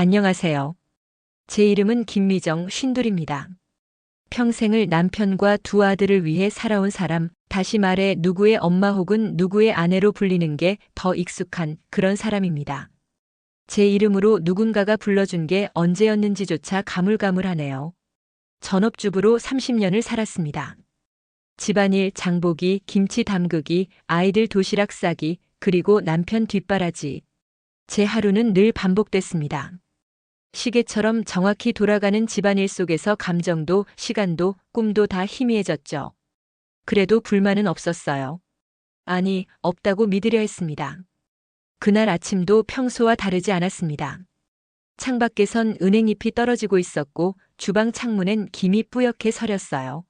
안녕하세요. 제 이름은 김미정 52입니다. 평생을 남편과 두 아들을 위해 살아온 사람, 다시 말해 누구의 엄마 혹은 누구의 아내로 불리는 게 더 익숙한 그런 사람입니다. 제 이름으로 누군가가 불러준 게 언제였는지조차 가물가물하네요. 전업주부로 30년을 살았습니다. 집안일, 장보기, 김치 담그기, 아이들 도시락 싸기, 그리고 남편 뒷바라지. 제 하루는 늘 반복됐습니다. 시계처럼 정확히 돌아가는 집안일 속에서 감정도, 시간도, 꿈도 다 희미해졌죠. 그래도 불만은 없었어요. 아니, 없다고 믿으려 했습니다. 그날 아침도 평소와 다르지 않았습니다. 창밖에선 은행잎이 떨어지고 있었고 주방 창문엔 김이 뿌옇게 서렸어요.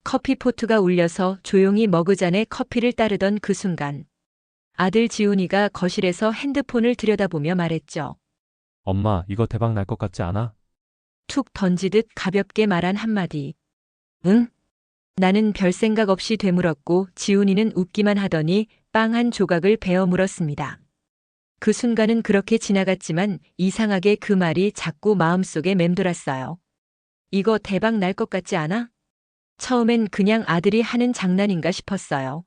커피포트가 울려서 조용히 머그잔에 커피를 따르던 그 순간 아들 지훈이가 거실에서 핸드폰을 들여다보며 말했죠. 엄마, 이거 대박 날 것 같지 않아? 툭 던지듯 가볍게 말한 한마디. 응? 나는 별 생각 없이 되물었고 지훈이는 웃기만 하더니 빵 한 조각을 베어 물었습니다. 그 순간은 그렇게 지나갔지만 이상하게 그 말이 자꾸 마음속에 맴돌았어요. 이거 대박 날 것 같지 않아? 처음엔 그냥 아들이 하는 장난인가 싶었어요.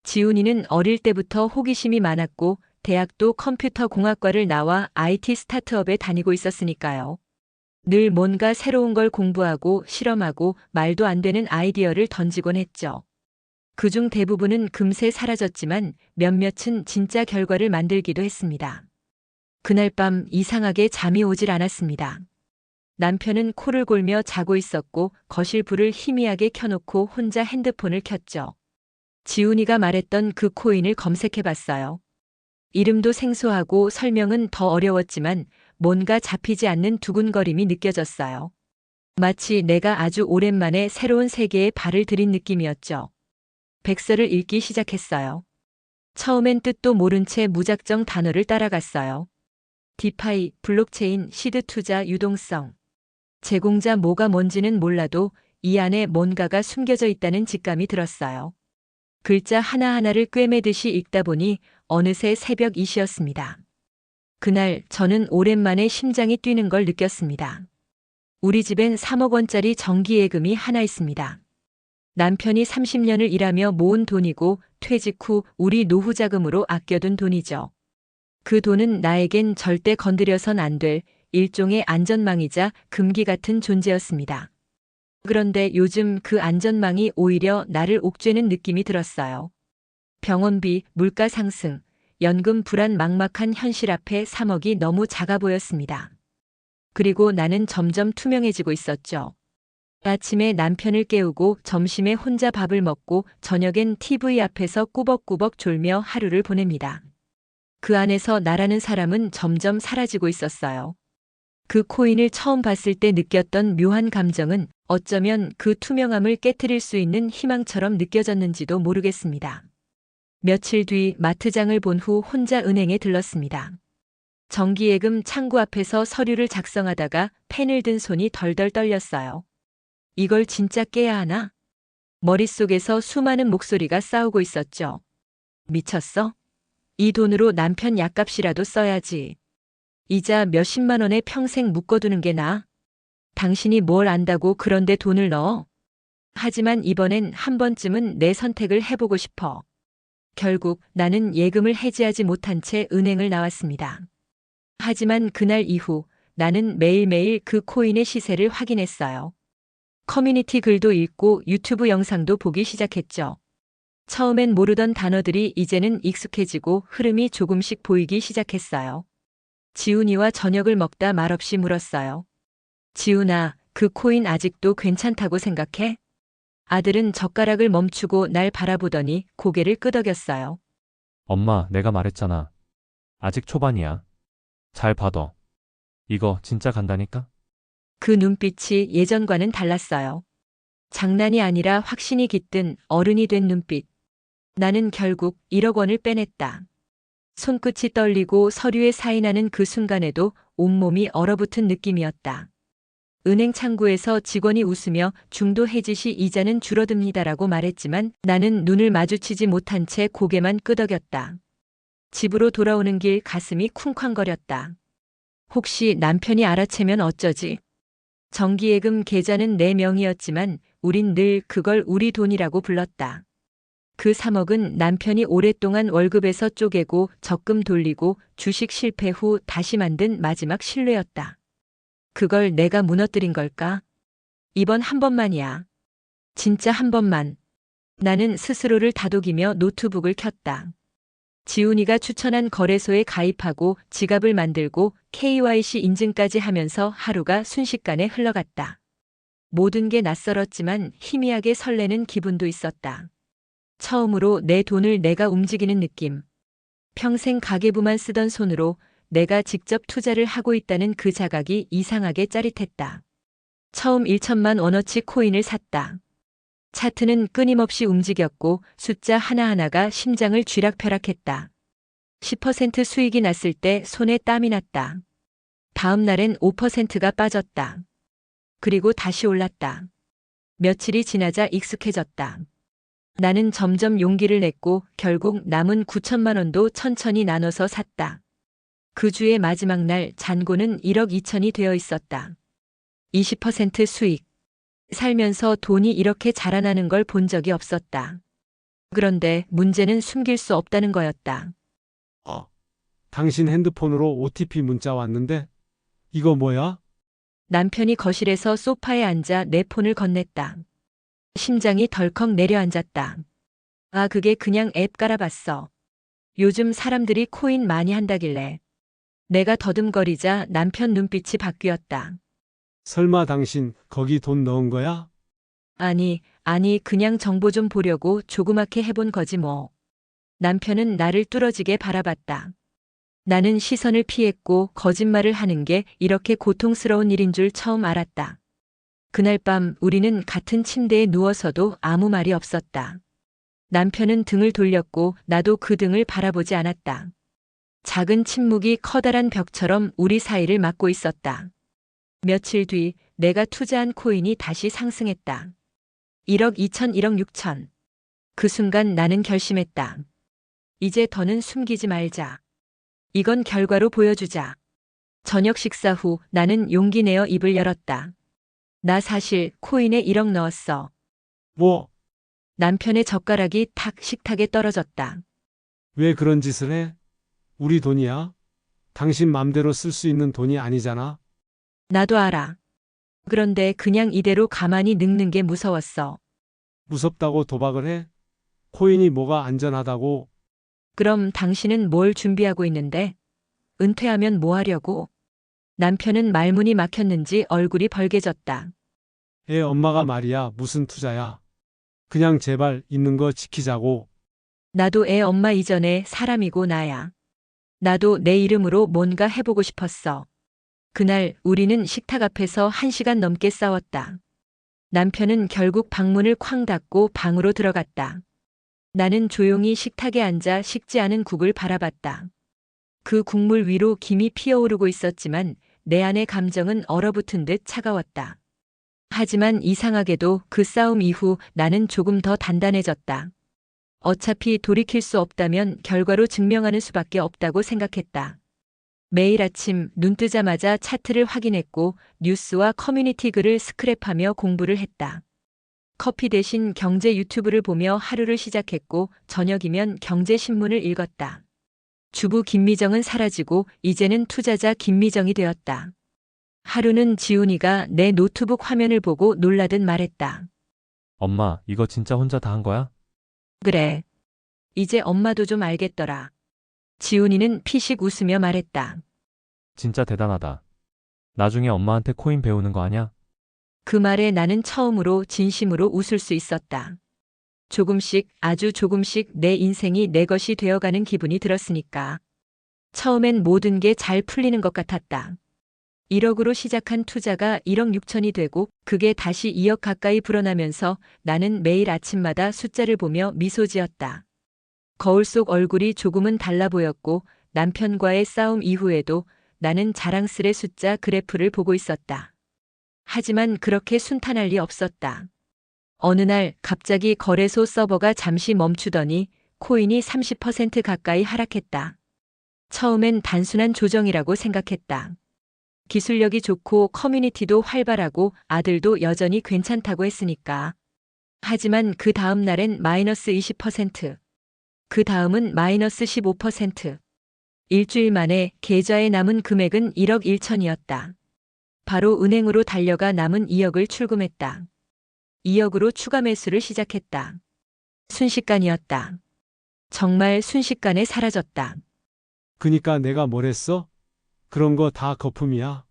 지훈이는 어릴 때부터 호기심이 많았고 대학도 컴퓨터 공학과를 나와 IT 스타트업에 다니고 있었으니까요. 늘 뭔가 새로운 걸 공부하고 실험하고 말도 안 되는 아이디어를 던지곤 했죠. 그중 대부분은 금세 사라졌지만 몇몇은 진짜 결과를 만들기도 했습니다. 그날 밤 이상하게 잠이 오질 않았습니다. 남편은 코를 골며 자고 있었고 거실 불을 희미하게 켜놓고 혼자 핸드폰을 켰죠. 지훈이가 말했던 그 코인을 검색해 봤어요. 이름도 생소하고 설명은 더 어려웠지만 뭔가 잡히지 않는 두근거림이 느껴졌어요. 마치 내가 아주 오랜만에 새로운 세계에 발을 들인 느낌이었죠. 백서를 읽기 시작했어요. 처음엔 뜻도 모른 채 무작정 단어를 따라갔어요. 디파이, 블록체인, 시드 투자, 유동성. 제공자 뭐가 뭔지는 몰라도 이 안에 뭔가가 숨겨져 있다는 직감이 들었어요. 글자 하나하나를 꿰매듯이 읽다 보니 어느새 새벽 2시였습니다. 그날 저는 오랜만에 심장이 뛰는 걸 느꼈습니다. 우리 집엔 3억 원짜리 정기예금이 하나 있습니다. 남편이 30년을 일하며 모은 돈이고 퇴직 후 우리 노후 자금으로 아껴둔 돈이죠. 그 돈은 나에겐 절대 건드려선 안 될 일종의 안전망이자 금기 같은 존재였습니다. 그런데 요즘 그 안전망이 오히려 나를 옥죄는 느낌이 들었어요. 병원비, 물가 상승, 연금 불안 막막한 현실 앞에 3억이 너무 작아 보였습니다. 그리고 나는 점점 투명해지고 있었죠. 아침에 남편을 깨우고 점심에 혼자 밥을 먹고 저녁엔 TV 앞에서 꾸벅꾸벅 졸며 하루를 보냅니다. 그 안에서 나라는 사람은 점점 사라지고 있었어요. 그 코인을 처음 봤을 때 느꼈던 묘한 감정은 어쩌면 그 투명함을 깨트릴 수 있는 희망처럼 느껴졌는지도 모르겠습니다. 며칠 뒤 마트장을 본 후 혼자 은행에 들렀습니다. 정기예금 창구 앞에서 서류를 작성하다가 펜을 든 손이 덜덜 떨렸어요. 이걸 진짜 깨야 하나? 머릿속에서 수많은 목소리가 싸우고 있었죠. 미쳤어? 이 돈으로 남편 약값이라도 써야지. 이자 몇십만 원에 평생 묶어두는 게 나아? 당신이 뭘 안다고 그런데 돈을 넣어? 하지만 이번엔 한 번쯤은 내 선택을 해보고 싶어. 결국 나는 예금을 해지하지 못한 채 은행을 나왔습니다. 하지만 그날 이후 나는 매일매일 그 코인의 시세를 확인했어요. 커뮤니티 글도 읽고 유튜브 영상도 보기 시작했죠. 처음엔 모르던 단어들이 이제는 익숙해지고 흐름이 조금씩 보이기 시작했어요. 지훈이와 저녁을 먹다 말없이 물었어요. 지훈아, 그 코인 아직도 괜찮다고 생각해? 아들은 젓가락을 멈추고 날 바라보더니 고개를 끄덕였어요. 엄마, 내가 말했잖아. 아직 초반이야. 잘 봐둬. 이거 진짜 간다니까? 그 눈빛이 예전과는 달랐어요. 장난이 아니라 확신이 깃든 어른이 된 눈빛. 나는 결국 1억 원을 빼냈다. 손끝이 떨리고 서류에 사인하는 그 순간에도 온몸이 얼어붙은 느낌이었다. 은행 창구에서 직원이 웃으며 중도 해지시 이자는 줄어듭니다라고 말했지만 나는 눈을 마주치지 못한 채 고개만 끄덕였다. 집으로 돌아오는 길 가슴이 쿵쾅거렸다. 혹시 남편이 알아채면 어쩌지? 정기예금 계좌는 내 명의였지만 우린 늘 그걸 우리 돈이라고 불렀다. 그 3억은 남편이 오랫동안 월급에서 쪼개고 적금 돌리고 주식 실패 후 다시 만든 마지막 신뢰였다. 그걸 내가 무너뜨린 걸까? 이번 한 번만이야. 진짜 한 번만. 나는 스스로를 다독이며 노트북을 켰다. 지훈이가 추천한 거래소에 가입하고 지갑을 만들고 KYC 인증까지 하면서 하루가 순식간에 흘러갔다. 모든 게 낯설었지만 희미하게 설레는 기분도 있었다. 처음으로 내 돈을 내가 움직이는 느낌. 평생 가계부만 쓰던 손으로 내가 직접 투자를 하고 있다는 그 자각이 이상하게 짜릿했다. 처음 1천만 원어치 코인을 샀다. 차트는 끊임없이 움직였고 숫자 하나하나가 심장을 쥐락펴락했다. 10% 수익이 났을 때 손에 땀이 났다. 다음 날엔 5%가 빠졌다. 그리고 다시 올랐다. 며칠이 지나자 익숙해졌다. 나는 점점 용기를 냈고 결국 남은 9천만 원도 천천히 나눠서 샀다. 그 주의 마지막 날 잔고는 1억 2천이 되어 있었다. 20% 수익. 살면서 돈이 이렇게 자라나는 걸 본 적이 없었다. 그런데 문제는 숨길 수 없다는 거였다. 당신 핸드폰으로 OTP 문자 왔는데? 이거 뭐야? 남편이 거실에서 소파에 앉아 내 폰을 건넸다. 심장이 덜컥 내려앉았다. 아, 그게 그냥 앱 깔아봤어. 요즘 사람들이 코인 많이 한다길래. 내가 더듬거리자 남편 눈빛이 바뀌었다. 설마 당신 거기 돈 넣은 거야? 아니, 그냥 정보 좀 보려고 조그맣게 해본 거지 뭐. 남편은 나를 뚫어지게 바라봤다. 나는 시선을 피했고 거짓말을 하는 게 이렇게 고통스러운 일인 줄 처음 알았다. 그날 밤 우리는 같은 침대에 누워서도 아무 말이 없었다. 남편은 등을 돌렸고 나도 그 등을 바라보지 않았다. 작은 침묵이 커다란 벽처럼 우리 사이를 막고 있었다. 며칠 뒤 내가 투자한 코인이 다시 상승했다. 1억 2천, 1억 6천. 그 순간 나는 결심했다. 이제 더는 숨기지 말자. 이건 결과로 보여주자. 저녁 식사 후 나는 용기 내어 입을 열었다. 나 사실 코인에 1억 넣었어. 뭐, 남편의 젓가락이 탁 식탁에 떨어졌다. 왜 그런 짓을 해? 우리 돈이야? 당신 맘대로 쓸 수 있는 돈이 아니잖아. 나도 알아. 그런데 그냥 이대로 가만히 늙는 게 무서웠어. 무섭다고 도박을 해? 코인이 뭐가 안전하다고? 그럼 당신은 뭘 준비하고 있는데? 은퇴하면 뭐 하려고? 남편은 말문이 막혔는지 얼굴이 벌개졌다. 애 엄마가 말이야, 무슨 투자야. 그냥 제발 있는 거 지키자고. 나도 애 엄마 이전에 사람이고 나야. 나도 내 이름으로 뭔가 해보고 싶었어. 그날 우리는 식탁 앞에서 1시간 넘게 싸웠다. 남편은 결국 방문을 쾅 닫고 방으로 들어갔다. 나는 조용히 식탁에 앉아 식지 않은 국을 바라봤다. 그 국물 위로 김이 피어오르고 있었지만 내 안의 감정은 얼어붙은 듯 차가웠다. 하지만 이상하게도 그 싸움 이후 나는 조금 더 단단해졌다. 어차피 돌이킬 수 없다면 결과로 증명하는 수밖에 없다고 생각했다. 매일 아침 눈 뜨자마자 차트를 확인했고 뉴스와 커뮤니티 글을 스크랩하며 공부를 했다. 커피 대신 경제 유튜브를 보며 하루를 시작했고 저녁이면 경제신문을 읽었다. 주부 김미정은 사라지고 이제는 투자자 김미정이 되었다. 하루는 지훈이가 내 노트북 화면을 보고 놀라듯 말했다. 엄마, 이거 진짜 혼자 다 한 거야? 그래. 이제 엄마도 좀 알겠더라. 지훈이는 피식 웃으며 말했다. 진짜 대단하다. 나중에 엄마한테 코인 배우는 거 아냐? 그 말에 나는 처음으로 진심으로 웃을 수 있었다. 조금씩, 아주 조금씩 내 인생이 내 것이 되어가는 기분이 들었으니까. 처음엔 모든 게 잘 풀리는 것 같았다. 1억으로 시작한 투자가 1억 6천이 되고 그게 다시 2억 가까이 불어나면서 나는 매일 아침마다 숫자를 보며 미소 지었다. 거울 속 얼굴이 조금은 달라 보였고 남편과의 싸움 이후에도 나는 자랑스레 숫자 그래프를 보고 있었다. 하지만 그렇게 순탄할 리 없었다. 어느 날 갑자기 거래소 서버가 잠시 멈추더니 코인이 30% 가까이 하락했다. 처음엔 단순한 조정이라고 생각했다. 기술력이 좋고 커뮤니티도 활발하고 아들도 여전히 괜찮다고 했으니까. 하지만 그 다음 날엔 마이너스 20%, 그 다음은 마이너스 15%. 일주일 만에 계좌에 남은 금액은 1억 1천이었다. 바로 은행으로 달려가 남은 2억을 출금했다. 2억으로 추가 매수를 시작했다. 순식간이었다. 정말 순식간에 사라졌다. 그니까 내가 뭘 했어? 그런 거 다 거품이야.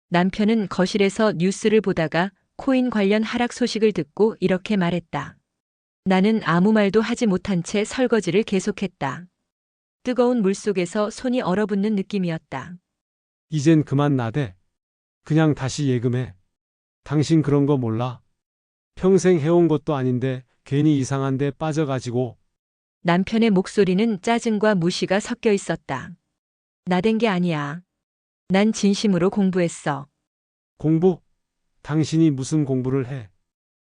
남편은 거실에서 뉴스를 보다가 코인 관련 하락 소식을 듣고 이렇게 말했다. 나는 아무 말도 하지 못한 채 설거지를 계속했다. 뜨거운 물 속에서 손이 얼어붙는 느낌이었다. 이젠 그만 나대. 그냥 다시 예금해. 당신 그런 거 몰라. 평생 해온 것도 아닌데 괜히 이상한 데 빠져가지고. 남편의 목소리는 짜증과 무시가 섞여 있었다. 나댄 게 아니야. 난 진심으로 공부했어. 공부? 당신이 무슨 공부를 해?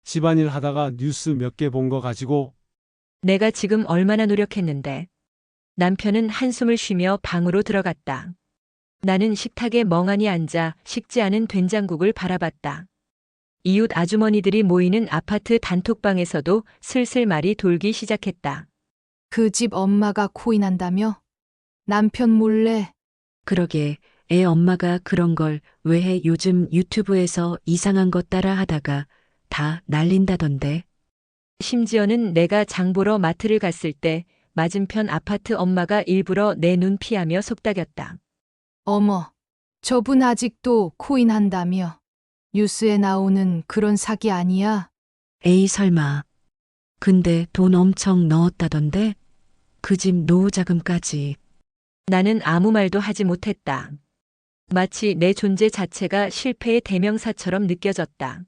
집안일 하다가 뉴스 몇 개 본 거 가지고. 내가 지금 얼마나 노력했는데. 남편은 한숨을 쉬며 방으로 들어갔다. 나는 식탁에 멍하니 앉아 식지 않은 된장국을 바라봤다. 이웃 아주머니들이 모이는 아파트 단톡방에서도 슬슬 말이 돌기 시작했다. 그 집 엄마가 코인한다며? 남편 몰래? 그러게, 애 엄마가 그런 걸 왜 해? 요즘 유튜브에서 이상한 거 따라 하다가 다 날린다던데. 심지어는 내가 장 보러 마트를 갔을 때 맞은편 아파트 엄마가 일부러 내 눈 피하며 속닥였다. 어머, 저분 아직도 코인한다며? 뉴스에 나오는 그런 사기 아니야? 에이 설마. 근데 돈 엄청 넣었다던데? 그 집 노후자금까지. 나는 아무 말도 하지 못했다. 마치 내 존재 자체가 실패의 대명사처럼 느껴졌다.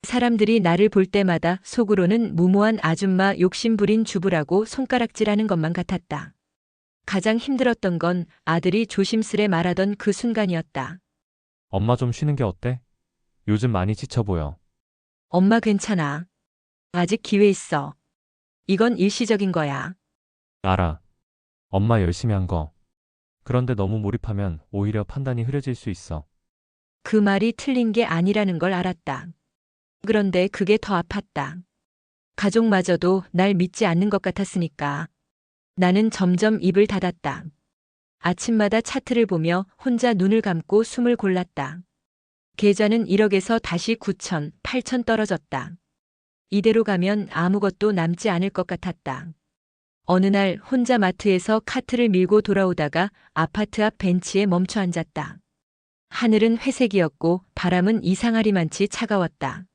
사람들이 나를 볼 때마다 속으로는 무모한 아줌마 욕심부린 주부라고 손가락질하는 것만 같았다. 가장 힘들었던 건 아들이 조심스레 말하던 그 순간이었다. 엄마 좀 쉬는 게 어때? 요즘 많이 지쳐 보여. 엄마 괜찮아. 아직 기회 있어. 이건 일시적인 거야. 알아. 엄마 열심히 한 거. 그런데 너무 몰입하면 오히려 판단이 흐려질 수 있어. 그 말이 틀린 게 아니라는 걸 알았다. 그런데 그게 더 아팠다. 가족마저도 날 믿지 않는 것 같았으니까. 나는 점점 입을 닫았다. 아침마다 차트를 보며 혼자 눈을 감고 숨을 골랐다. 계좌는 1억에서 다시 9천, 8천 떨어졌다. 이대로 가면 아무것도 남지 않을 것 같았다. 어느 날 혼자 마트에서 카트를 밀고 돌아오다가 아파트 앞 벤치에 멈춰 앉았다. 하늘은 회색이었고 바람은 이상하리만치 차가웠다.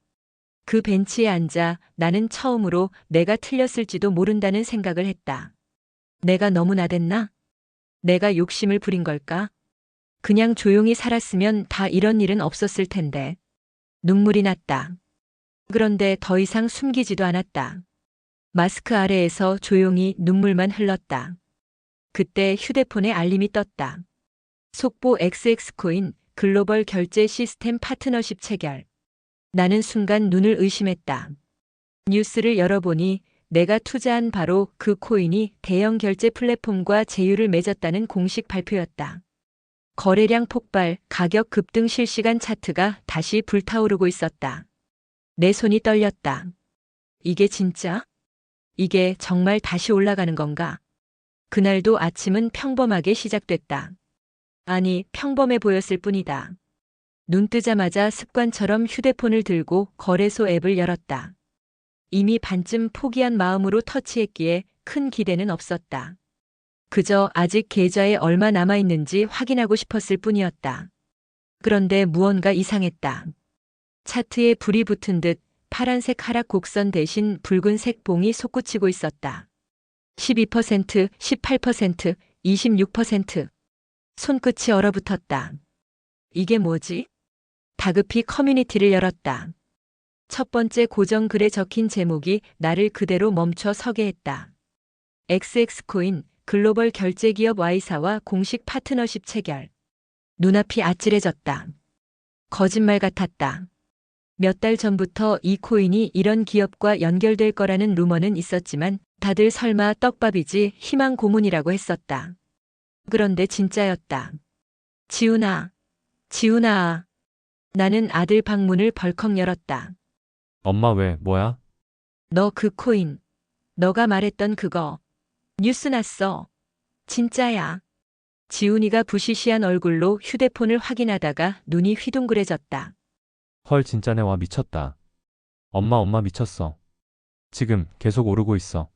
그 벤치에 앉아 나는 처음으로 내가 틀렸을지도 모른다는 생각을 했다. 내가 너무 나댔나? 내가 욕심을 부린 걸까? 그냥 조용히 살았으면 다 이런 일은 없었을 텐데. 눈물이 났다. 그런데 더 이상 숨기지도 않았다. 마스크 아래에서 조용히 눈물만 흘렀다. 그때 휴대폰에 알림이 떴다. 속보 XX코인 글로벌 결제 시스템 파트너십 체결. 나는 순간 눈을 의심했다. 뉴스를 열어보니 내가 투자한 바로 그 코인이 대형 결제 플랫폼과 제휴를 맺었다는 공식 발표였다. 거래량 폭발, 가격 급등 실시간 차트가 다시 불타오르고 있었다. 내 손이 떨렸다. 이게 진짜? 이게 정말 다시 올라가는 건가? 그날도 아침은 평범하게 시작됐다. 아니, 평범해 보였을 뿐이다. 눈 뜨자마자 습관처럼 휴대폰을 들고 거래소 앱을 열었다. 이미 반쯤 포기한 마음으로 터치했기에 큰 기대는 없었다. 그저 아직 계좌에 얼마 남아있는지 확인하고 싶었을 뿐이었다. 그런데 무언가 이상했다. 차트에 불이 붙은 듯 파란색 하락 곡선 대신 붉은색 봉이 솟구치고 있었다. 12%, 18%, 26%. 손끝이 얼어붙었다. 이게 뭐지? 다급히 커뮤니티를 열었다. 첫 번째 고정 글에 적힌 제목이 나를 그대로 멈춰 서게 했다. XX코인 글로벌 결제기업 Y사와 공식 파트너십 체결. 눈앞이 아찔해졌다. 거짓말 같았다. 몇 달 전부터 이 코인이 이런 기업과 연결될 거라는 루머는 있었지만 다들 설마 떡밥이지 희망 고문이라고 했었다. 그런데 진짜였다. 지훈아, 지훈아. 나는 아들 방문을 벌컥 열었다. 엄마 왜, 뭐야? 너 그 코인. 너가 말했던 그거. 뉴스 났어. 진짜야. 지훈이가 부시시한 얼굴로 휴대폰을 확인하다가 눈이 휘둥그레졌다. 헐, 진짜네. 와, 미쳤다. 엄마 미쳤어. 지금 계속 오르고 있어.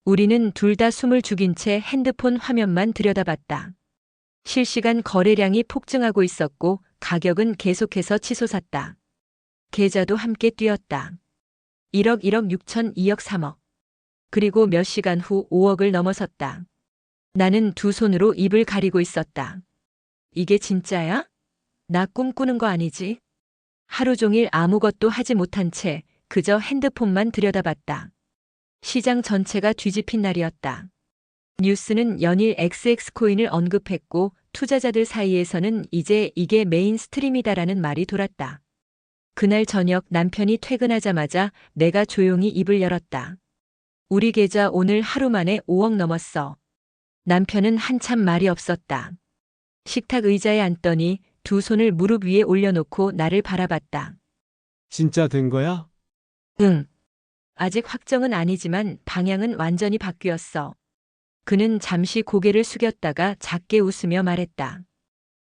우리는 둘 다 숨을 죽인 채 핸드폰 화면만 들여다봤다. 실시간 거래량이 폭증하고 있었고 가격은 계속해서 치솟았다. 계좌도 함께 뛰었다. 1억 1억 6천 2억 3억. 그리고 몇 시간 후 5억을 넘어섰다. 나는 두 손으로 입을 가리고 있었다. 이게 진짜야? 나 꿈꾸는 거 아니지? 하루 종일 아무것도 하지 못한 채 그저 핸드폰만 들여다봤다. 시장 전체가 뒤집힌 날이었다. 뉴스는 연일 XX 코인을 언급했고 투자자들 사이에서는 이제 이게 메인스트림이다라는 말이 돌았다. 그날 저녁 남편이 퇴근하자마자 내가 조용히 입을 열었다. 우리 계좌 오늘 하루 만에 5억 넘었어. 남편은 한참 말이 없었다. 식탁 의자에 앉더니 두 손을 무릎 위에 올려놓고 나를 바라봤다. 진짜 된 거야? 응. 아직 확정은 아니지만 방향은 완전히 바뀌었어. 그는 잠시 고개를 숙였다가 작게 웃으며 말했다.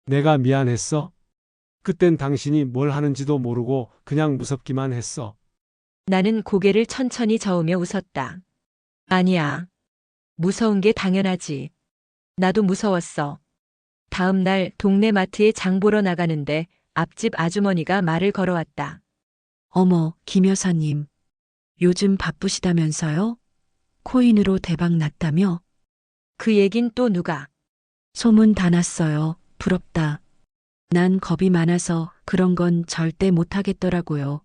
내가 미안했어. 그땐 당신이 뭘 하는지도 모르고 그냥 무섭기만 했어. 나는 고개를 천천히 저으며 웃었다. 아니야. 무서운 게 당연하지. 나도 무서웠어. 다음 날 동네 마트에 장 보러 나가는데 앞집 아주머니가 말을 걸어왔다. 어머, 김 여사님. 요즘 바쁘시다면서요? 코인으로 대박 났다며? 그 얘긴 또 누가? 소문 다 났어요. 부럽다. 난 겁이 많아서 그런 건 절대 못하겠더라고요.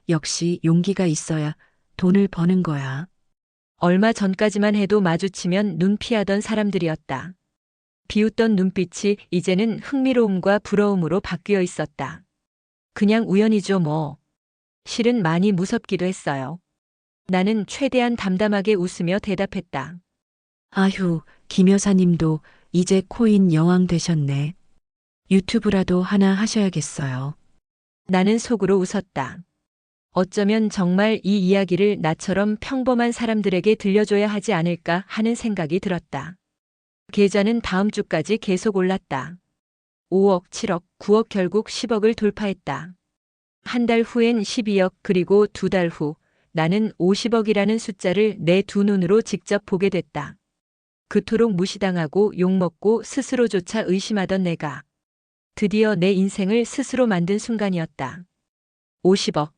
역시 용기가 있어야 돈을 버는 거야. 얼마 전까지만 해도 마주치면 눈 피하던 사람들이었다. 비웃던 눈빛이 이제는 흥미로움과 부러움으로 바뀌어 있었다. 그냥 우연이죠 뭐. 실은 많이 무섭기도 했어요. 나는 최대한 담담하게 웃으며 대답했다. 아휴, 김 여사님도 이제 코인 여왕 되셨네. 유튜브라도 하나 하셔야겠어요. 나는 속으로 웃었다. 어쩌면 정말 이 이야기를 나처럼 평범한 사람들에게 들려줘야 하지 않을까 하는 생각이 들었다. 계좌는 다음 주까지 계속 올랐다. 5억, 7억, 9억 결국 10억을 돌파했다. 한 달 후엔 12억 그리고 두 달 후 나는 50억이라는 숫자를 내 두 눈으로 직접 보게 됐다. 그토록 무시당하고 욕먹고 스스로조차 의심하던 내가 드디어 내 인생을 스스로 만든 순간이었다. 50억.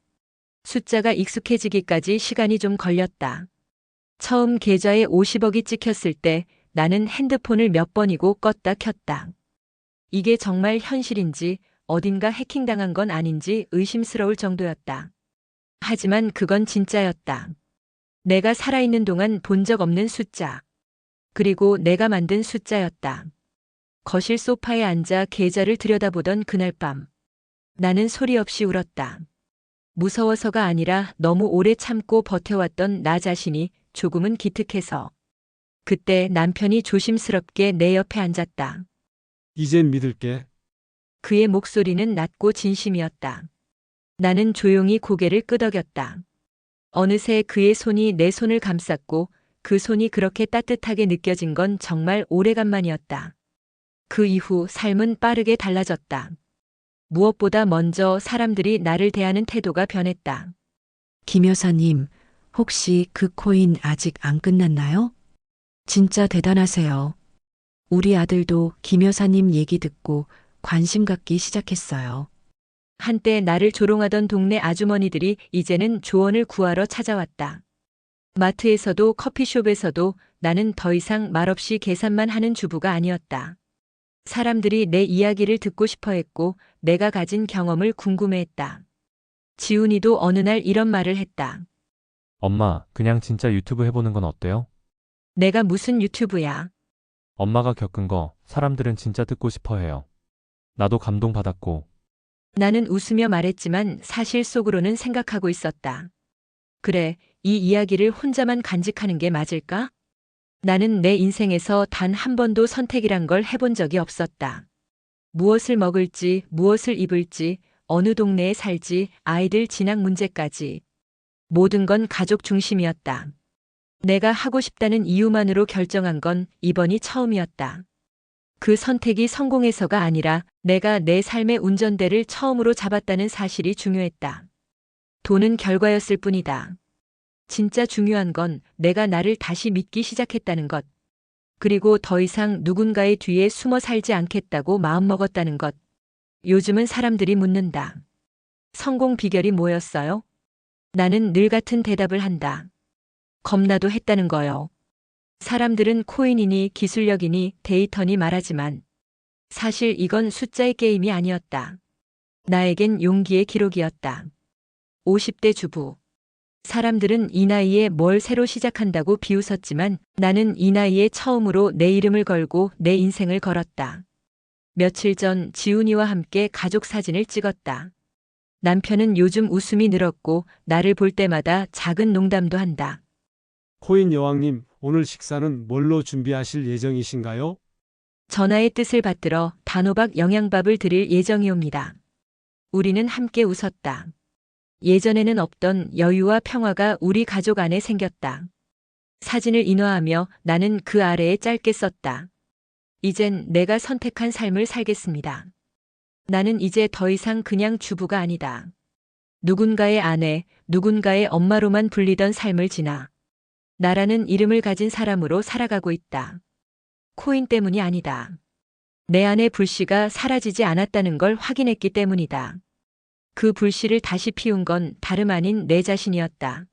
숫자가 익숙해지기까지 시간이 좀 걸렸다. 처음 계좌에 50억이 찍혔을 때 나는 핸드폰을 몇 번이고 껐다 켰다. 이게 정말 현실인지 어딘가 해킹당한 건 아닌지 의심스러울 정도였다. 하지만 그건 진짜였다. 내가 살아있는 동안 본 적 없는 숫자. 그리고 내가 만든 숫자였다. 거실 소파에 앉아 계좌를 들여다보던 그날 밤. 나는 소리 없이 울었다. 무서워서가 아니라 너무 오래 참고 버텨왔던 나 자신이 조금은 기특해서. 그때 남편이 조심스럽게 내 옆에 앉았다. 이젠 믿을게. 그의 목소리는 낮고 진심이었다. 나는 조용히 고개를 끄덕였다. 어느새 그의 손이 내 손을 감쌌고 그 손이 그렇게 따뜻하게 느껴진 건 정말 오래간만이었다. 그 이후 삶은 빠르게 달라졌다. 무엇보다 먼저 사람들이 나를 대하는 태도가 변했다. 김 여사님, 혹시 그 코인 아직 안 끝났나요? 진짜 대단하세요. 우리 아들도 김 여사님 얘기 듣고 관심 갖기 시작했어요. 한때 나를 조롱하던 동네 아주머니들이 이제는 조언을 구하러 찾아왔다. 마트에서도 커피숍에서도 나는 더 이상 말없이 계산만 하는 주부가 아니었다. 사람들이 내 이야기를 듣고 싶어 했고 내가 가진 경험을 궁금해했다. 지훈이도 어느 날 이런 말을 했다. 엄마, 그냥 진짜 유튜브 해보는 건 어때요? 내가 무슨 유튜브야? 엄마가 겪은 거 사람들은 진짜 듣고 싶어 해요. 나도 감동받았고. 나는 웃으며 말했지만 사실 속으로는 생각하고 있었다. 그래, 이 이야기를 혼자만 간직하는 게 맞을까? 나는 내 인생에서 단 한 번도 선택이란 걸 해본 적이 없었다. 무엇을 먹을지, 무엇을 입을지, 어느 동네에 살지, 아이들 진학 문제까지. 모든 건 가족 중심이었다. 내가 하고 싶다는 이유만으로 결정한 건 이번이 처음이었다. 그 선택이 성공해서가 아니라 내가 내 삶의 운전대를 처음으로 잡았다는 사실이 중요했다. 돈은 결과였을 뿐이다. 진짜 중요한 건 내가 나를 다시 믿기 시작했다는 것. 그리고 더 이상 누군가의 뒤에 숨어 살지 않겠다고 마음먹었다는 것. 요즘은 사람들이 묻는다. 성공 비결이 뭐였어요? 나는 늘 같은 대답을 한다. 겁나도 했다는 거요. 사람들은 코인이니 기술력이니 데이터니 말하지만 사실 이건 숫자의 게임이 아니었다. 나에겐 용기의 기록이었다. 50대 주부. 사람들은 이 나이에 뭘 새로 시작한다고 비웃었지만 나는 이 나이에 처음으로 내 이름을 걸고 내 인생을 걸었다. 며칠 전 지훈이와 함께 가족 사진을 찍었다. 남편은 요즘 웃음이 늘었고 나를 볼 때마다 작은 농담도 한다. 코인 여왕님, 오늘 식사는 뭘로 준비하실 예정이신가요? 전하의 뜻을 받들어 단호박 영양밥을 드릴 예정이옵니다. 우리는 함께 웃었다. 예전에는 없던 여유와 평화가 우리 가족 안에 생겼다. 사진을 인화하며 나는 그 아래에 짧게 썼다. 이젠 내가 선택한 삶을 살겠습니다. 나는 이제 더 이상 그냥 주부가 아니다. 누군가의 아내, 누군가의 엄마로만 불리던 삶을 지나 나라는 이름을 가진 사람으로 살아가고 있다. 코인 때문이 아니다. 내 안의 불씨가 사라지지 않았다는 걸 확인했기 때문이다. 그 불씨를 다시 피운 건 다름 아닌 내 자신이었다.